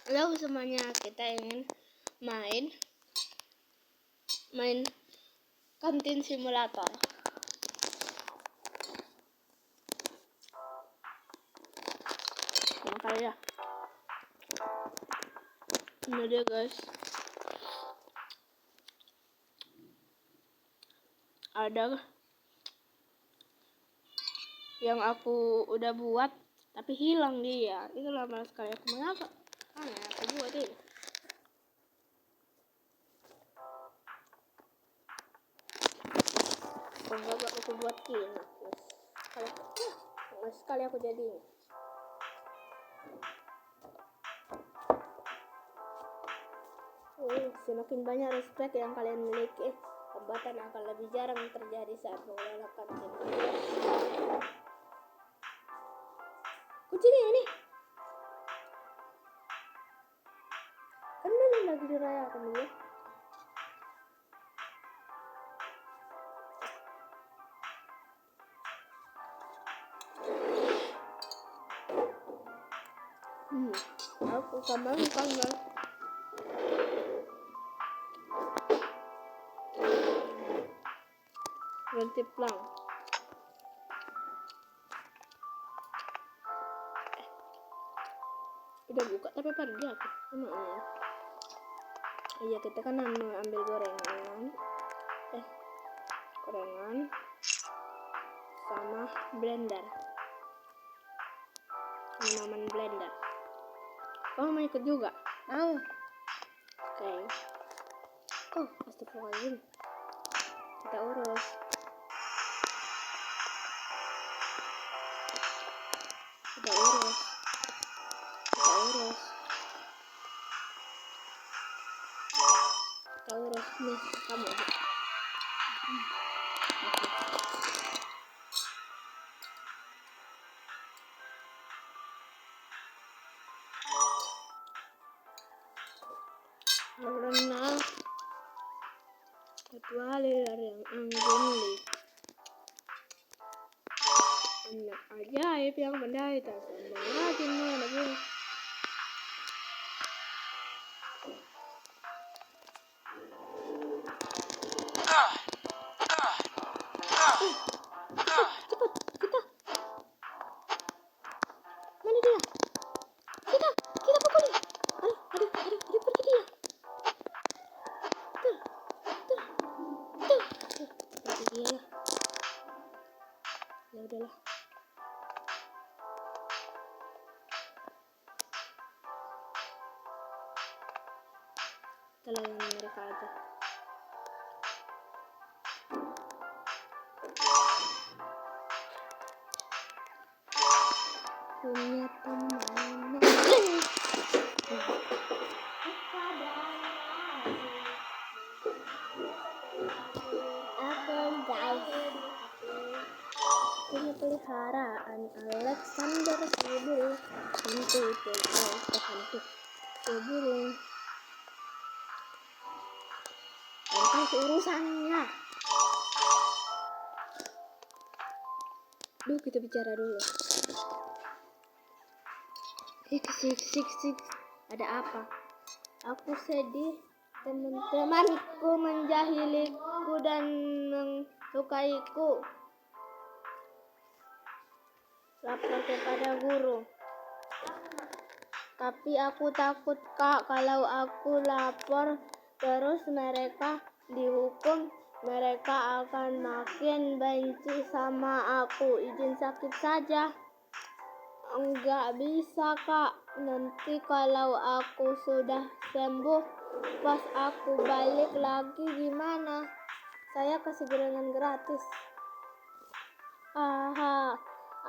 Halo semuanya, kita ingin main kantin simulator. Makanya ini dia guys, ada yang aku udah buat tapi hilang dia. Itu lama sekali aku mengapa aku buat ini. Coba aku buat ini. Sekali aku jadi ini. Semakin banyak respect yang kalian miliki, hambatan akan lebih jarang terjadi saat mengelola kantin. Kucing ini kan mana lagi dirayakan ya? Aku kembali guys. Ganti plang. Udah buka tapi pergi aku. Iya, kita kan ambil gorengan sama blender, minuman blender. Kamu mau ikut juga? Mau. Oke. Oh, astagfirullahaladzim. Kita urus. Nih, kamu. Karena kecuali dari yang angguni anak ajaib yang mendaita semakin mana ya udahlah. Kita layanin mereka aja. Punya teman punya peliharaan Alexander Siburu hantu Siburu apa urusannya. Kita bicara dulu. Sik. Ada apa? Aku sedih. Teman-temanku menjahiliku dan melukaiku. Lapor kepada guru. Tapi aku takut Kak, kalau aku lapor terus mereka dihukum, mereka akan makin benci sama aku. Izin sakit saja. Enggak bisa Kak, nanti kalau aku sudah sembuh, pas aku balik lagi gimana? Saya kasih gorengan gratis. Aha,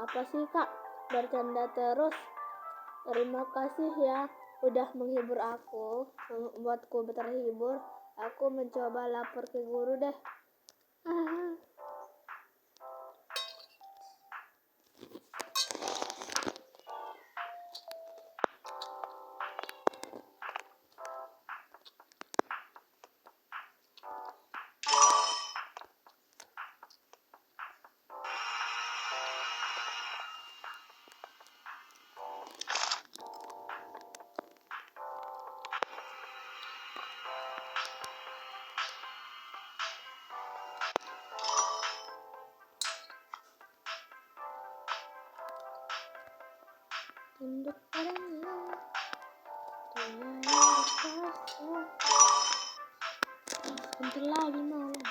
apa sih Kak? Bercanda terus. Terima kasih ya, udah menghibur aku, membuatku terhibur. Aku mencoba lapor ke guru deh. Untuk padanya Tuhan berkuasa. Sebentar lagi malam.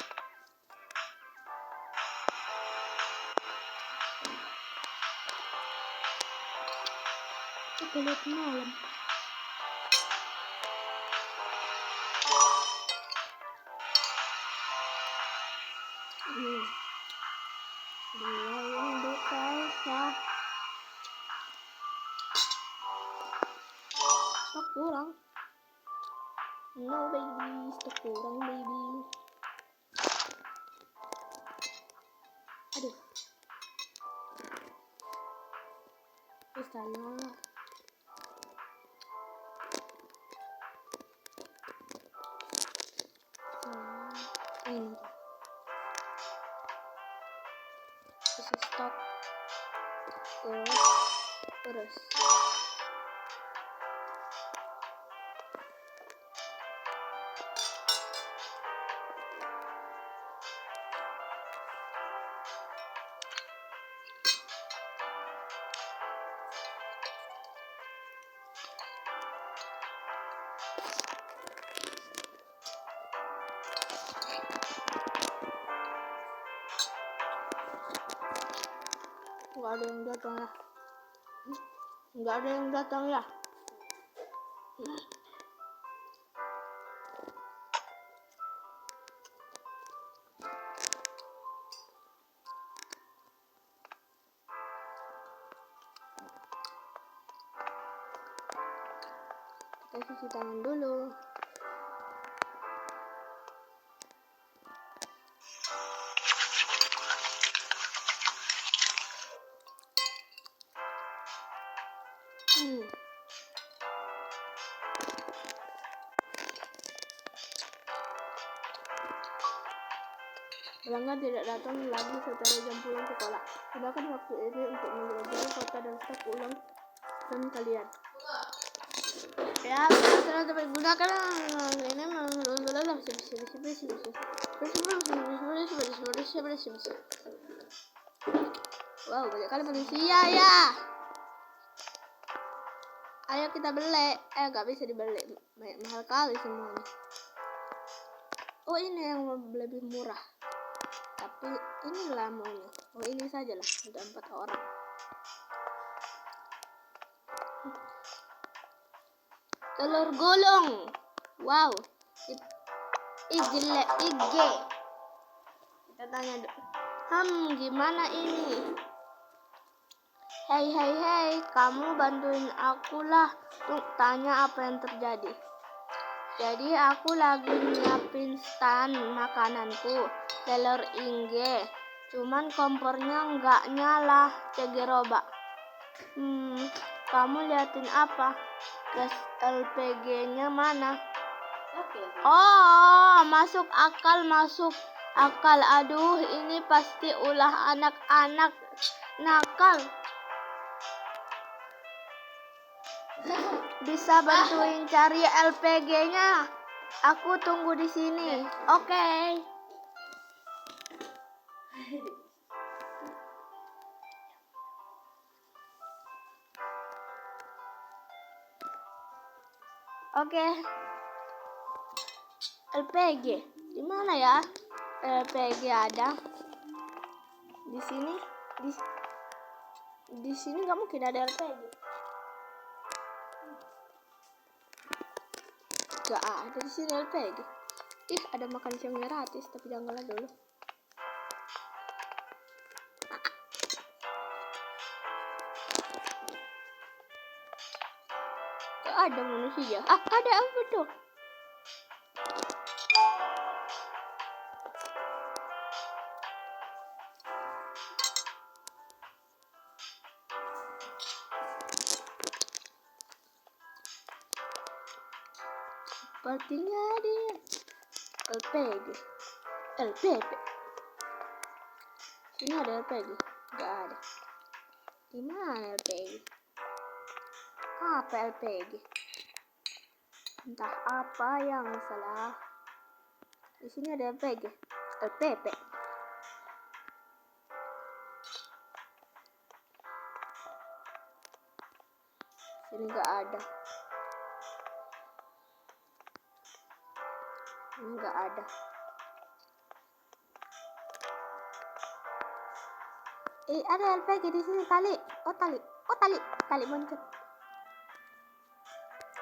Kita lihat malam. Dia yang berkuasa. Stok kurang. No baby, stok kurang baby. Aduh. Salah. Ini. Isi stok. Terus. Nggak ada yang datang ya. Nggak ada yang datang ya. Kita cuci tangan dulu. Pelanggan tidak datang lagi setelah jam pulang sekolah. Gunakan waktu ini untuk menjelajahi kota dan stok ulang dan kalian. Ya, sudah gunakan ini wow, banyak kali manusia ya. Ayo kita beli. Gak bisa dibeli, mahal kali semuanya. Oh, ini yang lebih murah. Tapi inilah maunya. Oh, ini sajalah, sudah 4 orang. Telur gulung. Wow. IG. Kita tanya dulu. Gimana ini? Hei, kamu bantuin aku lah. Tanya apa yang terjadi. Jadi aku lagi nyiapin stand makananku, telur Inge. Cuman kompornya nggak nyala, cegeroba. Kamu liatin apa? Gas LPG-nya mana? Oh, masuk akal. Aduh, ini pasti ulah anak-anak nakal. Bisa bantuin cari LPG-nya? Aku tunggu di sini. Oke. Oke. LPG. Di mana ya? LPG ada. Di sini. Di sini nggak mungkin ada LPG. Gak ada di sini LPG. Ada makan siang gratis, tapi jangan dulu. Gak ada manusia. Ada apa tuh? Sepertinya dia LPG. Sini ada LPG? Gak ada. Di mana LPG? Apa LPG? Entah apa yang salah. Di sini ada LPG. LPP. Ini nggak ada. Ini nggak ada. Ada LPG di sini, tali. Tali muncul.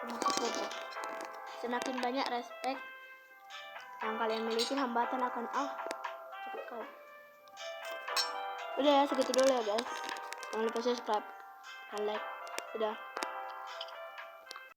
Masuk saja. Semakin banyak respect yang kalian miliki, hambatan akan cepat. Udah ya, segitu dulu ya guys. Jangan lupa subscribe dan like. Udah.